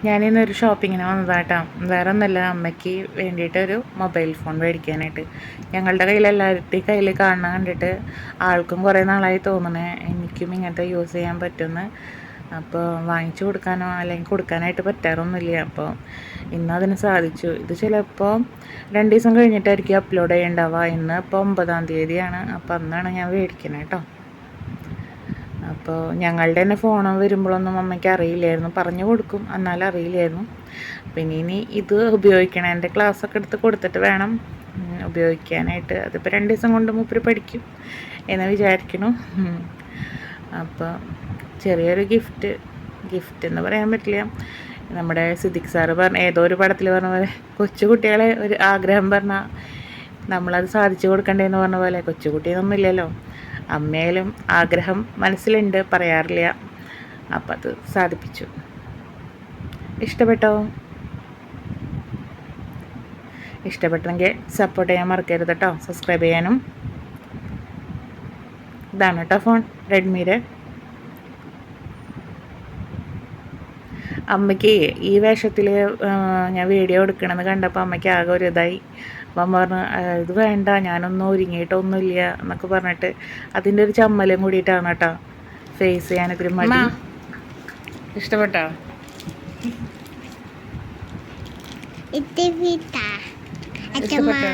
ഞാനിന്നൊരു ഷോപ്പിങ്ങിന് വന്നതാട്ടോ. വേറെ ഒന്നല്ല, അമ്മയ്ക്ക് വേണ്ടിയിട്ടൊരു മൊബൈൽ ഫോൺ മേടിക്കാനായിട്ട്. ഞങ്ങളുടെ കയ്യിൽ എല്ലാവരുടെയും കയ്യിൽ കാണുന്ന കണ്ടിട്ട് ആൾക്കും കുറേ നാളായി തോന്നണേ എനിക്കും ഇങ്ങനത്തെ യൂസ് ചെയ്യാൻ പറ്റുമെന്ന്. അപ്പോൾ വാങ്ങിച്ചു കൊടുക്കാനോ അല്ലെങ്കിൽ കൊടുക്കാനായിട്ട് പറ്റാറൊന്നുമില്ല. അപ്പോൾ ഇന്നതിന് സാധിച്ചു. ഇത് ചിലപ്പോൾ 2 ദിവസം കഴിഞ്ഞിട്ടായിരിക്കും അപ്ലോഡ് ചെയ്യേണ്ടാവുക. ഇന്ന് ഇപ്പോൾ 9-ാം തീയതിയാണ്. അപ്പോൾ അന്നാണ് ഞാൻ മേടിക്കണേ കേട്ടോ. അപ്പോൾ ഞങ്ങളുടെ തന്നെ ഫോൺ വരുമ്പോഴൊന്നും അമ്മയ്ക്ക് അറിയില്ലായിരുന്നു. പറഞ്ഞു കൊടുക്കും, എന്നാലും അറിയില്ലായിരുന്നു. പിന്നെ ഇനി ഇത് ഉപയോഗിക്കണം. എൻ്റെ ക്ലാസ്സൊക്കെ എടുത്ത് കൊടുത്തിട്ട് വേണം ഉപയോഗിക്കാനായിട്ട്. അതിപ്പോൾ 2 ദിവസം കൊണ്ട് മൂപ്പര് പഠിക്കും എന്ന് വിചാരിക്കുന്നു. അപ്പോൾ ചെറിയൊരു ഗിഫ്റ്റ് എന്ന് പറയാൻ പറ്റില്ല. നമ്മുടെ സിദ്ദിഖ് സാറ് ഏതോ ഒരു പടത്തിൽ പറഞ്ഞ പോലെ കൊച്ചു കുട്ടികളെ ഒരു ആഗ്രഹം പറഞ്ഞാൽ നമ്മളത് സാധിച്ചു കൊടുക്കണ്ടേന്ന് പറഞ്ഞ പോലെ കൊച്ചുകുട്ടിയൊന്നും ഇല്ലല്ലോ. അമ്മയിലും ആഗ്രഹം മനസ്സിലുണ്ട്, പറയാറില്ല. അപ്പം അത് സാധിപ്പിച്ചു. ഇഷ്ടപ്പെട്ടെങ്കിൽ സപ്പോർട്ട് ചെയ്യാൻ മറക്കരുത് കേട്ടോ. സബ്സ്ക്രൈബ് ചെയ്യാനും. ഇതാണ് കേട്ടോ ഫോൺ, റെഡ്മിയുടെ. അമ്മയ്ക്ക് ഈ വേഷത്തിൽ ഞാൻ വീഡിയോ എടുക്കണമെന്ന് കണ്ടപ്പോൾ അമ്മയ്ക്ക് ആകെ ഒരു ഇതായി. അപ്പം പറഞ്ഞു ഇത് വേണ്ട, ഞാനൊന്നും ഒരുങ്ങിയിട്ടൊന്നുമില്ല എന്നൊക്കെ പറഞ്ഞിട്ട് അതിൻ്റെ ഒരു ചമ്മലും കൂടിയിട്ടാണ് കേട്ടോ ഫേസ് ചെയ്യാനൊക്കെ മടി. ഇഷ്ടപ്പെട്ടോ? ഇഷ്ടപ്പെട്ടോ?